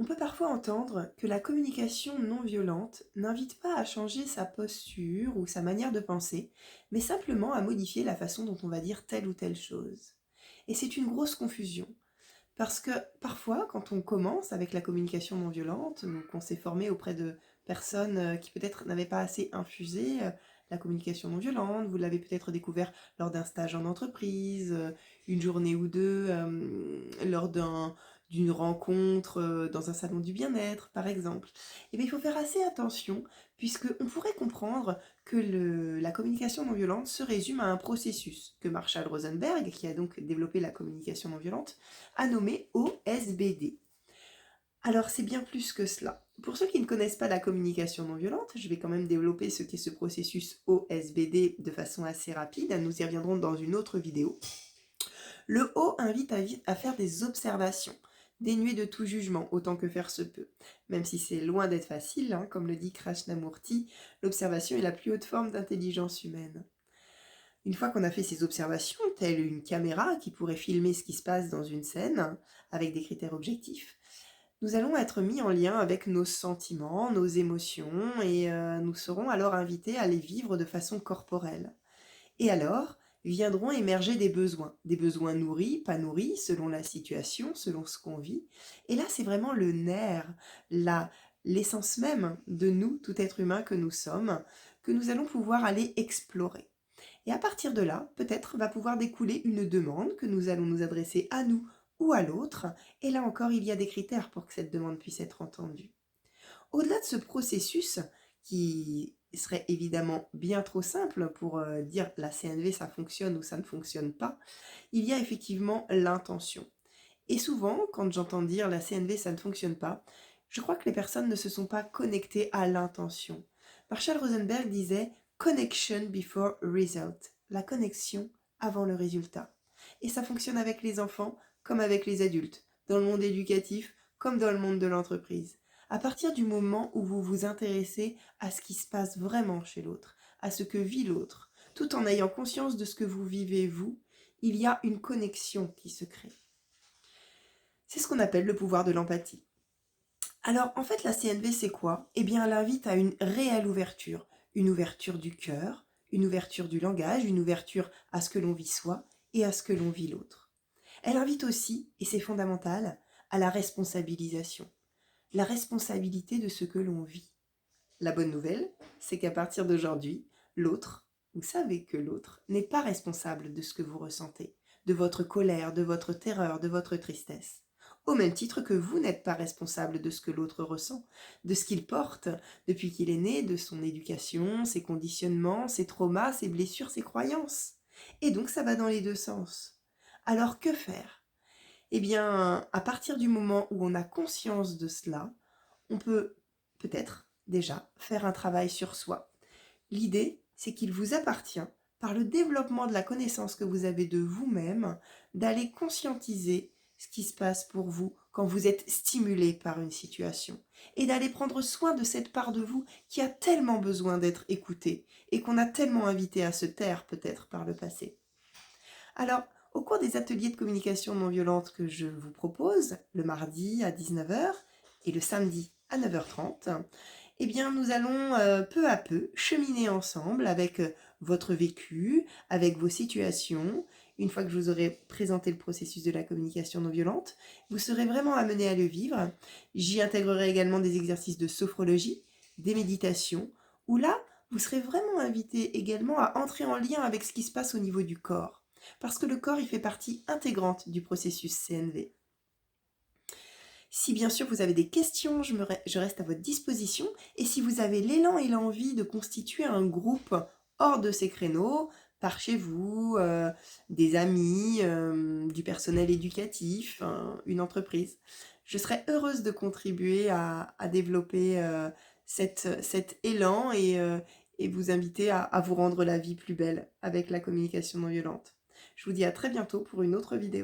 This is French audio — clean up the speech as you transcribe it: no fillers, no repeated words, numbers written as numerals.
On peut parfois entendre que la communication non violente n'invite pas à changer sa posture ou sa manière de penser, mais simplement à modifier la façon dont on va dire telle ou telle chose. Et c'est une grosse confusion, parce que parfois, quand on commence avec la communication non violente, ou qu'on s'est formé auprès de personnes qui peut-être n'avaient pas assez infusé la communication non violente, vous l'avez peut-être découvert lors d'un stage en entreprise, une journée ou deux, lors d'une rencontre dans un salon du bien-être, par exemple. Et bien, il faut faire assez attention, puisqu'on pourrait comprendre que la communication non violente se résume à un processus que Marshall Rosenberg, qui a donc développé la communication non violente, a nommé OSBD. Alors c'est bien plus que cela. Pour ceux qui ne connaissent pas la communication non violente, je vais quand même développer ce qu'est ce processus OSBD de façon assez rapide, nous y reviendrons dans une autre vidéo. Le O invite à faire des observations, dénuées de tout jugement, autant que faire se peut. Même si c'est loin d'être facile, comme le dit Krishnamurti, l'observation est la plus haute forme d'intelligence humaine. Une fois qu'on a fait ces observations, telle une caméra qui pourrait filmer ce qui se passe dans une scène, avec des critères objectifs, nous allons être mis en lien avec nos sentiments, nos émotions, et nous serons alors invités à les vivre de façon corporelle. Et alors viendront émerger des besoins nourris, pas nourris, selon la situation, selon ce qu'on vit. Et là, c'est vraiment le nerf, l'essence même de nous, tout être humain que nous sommes, que nous allons pouvoir aller explorer. Et à partir de là, peut-être va pouvoir découler une demande que nous allons nous adresser à nous ou à l'autre. Et là encore, il y a des critères pour que cette demande puisse être entendue. Au-delà de ce processus, qui serait évidemment bien trop simple pour dire la CNV ça fonctionne ou ça ne fonctionne pas, il y a effectivement l'intention. Et souvent, quand j'entends dire la CNV ça ne fonctionne pas, je crois que les personnes ne se sont pas connectées à l'intention. Marshall Rosenberg disait connection before result, la connexion avant le résultat. Et ça fonctionne avec les enfants comme avec les adultes, dans le monde éducatif comme dans le monde de l'entreprise. À partir du moment où vous vous intéressez à ce qui se passe vraiment chez l'autre, à ce que vit l'autre, tout en ayant conscience de ce que vous vivez vous, il y a une connexion qui se crée. C'est ce qu'on appelle le pouvoir de l'empathie. Alors en fait la CNV c'est quoi? Eh bien elle invite à une réelle ouverture, une ouverture du cœur, une ouverture du langage, une ouverture à ce que l'on vit soi et à ce que l'on vit l'autre. Elle invite aussi, et c'est fondamental, à la responsabilisation, la responsabilité de ce que l'on vit. La bonne nouvelle, c'est qu'à partir d'aujourd'hui, l'autre, vous savez que l'autre n'est pas responsable de ce que vous ressentez, de votre colère, de votre terreur, de votre tristesse. Au même titre que vous n'êtes pas responsable de ce que l'autre ressent, de ce qu'il porte depuis qu'il est né, de son éducation, ses conditionnements, ses traumas, ses blessures, ses croyances. Et donc ça va dans les deux sens. Alors que faire? Eh bien, à partir du moment où on a conscience de cela, on peut peut-être déjà faire un travail sur soi. L'idée, c'est qu'il vous appartient, par le développement de la connaissance que vous avez de vous-même, d'aller conscientiser ce qui se passe pour vous quand vous êtes stimulé par une situation et d'aller prendre soin de cette part de vous qui a tellement besoin d'être écoutée et qu'on a tellement invité à se taire peut-être par le passé. Alors, au cours des ateliers de communication non violente que je vous propose, le mardi à 19h et le samedi à 9h30, eh bien nous allons peu à peu cheminer ensemble avec votre vécu, avec vos situations. Une fois que je vous aurai présenté le processus de la communication non violente, vous serez vraiment amené à le vivre. J'y intégrerai également des exercices de sophrologie, des méditations, où là, vous serez vraiment invité également à entrer en lien avec ce qui se passe au niveau du corps. Parce que le corps, il fait partie intégrante du processus CNV. Si bien sûr vous avez des questions, je reste à votre disposition. Et si vous avez l'élan et l'envie de constituer un groupe hors de ces créneaux, par chez vous, des amis, du personnel éducatif, une entreprise, je serais heureuse de contribuer à développer cet élan et vous inviter à vous rendre la vie plus belle avec la communication non violente. Je vous dis à très bientôt pour une autre vidéo.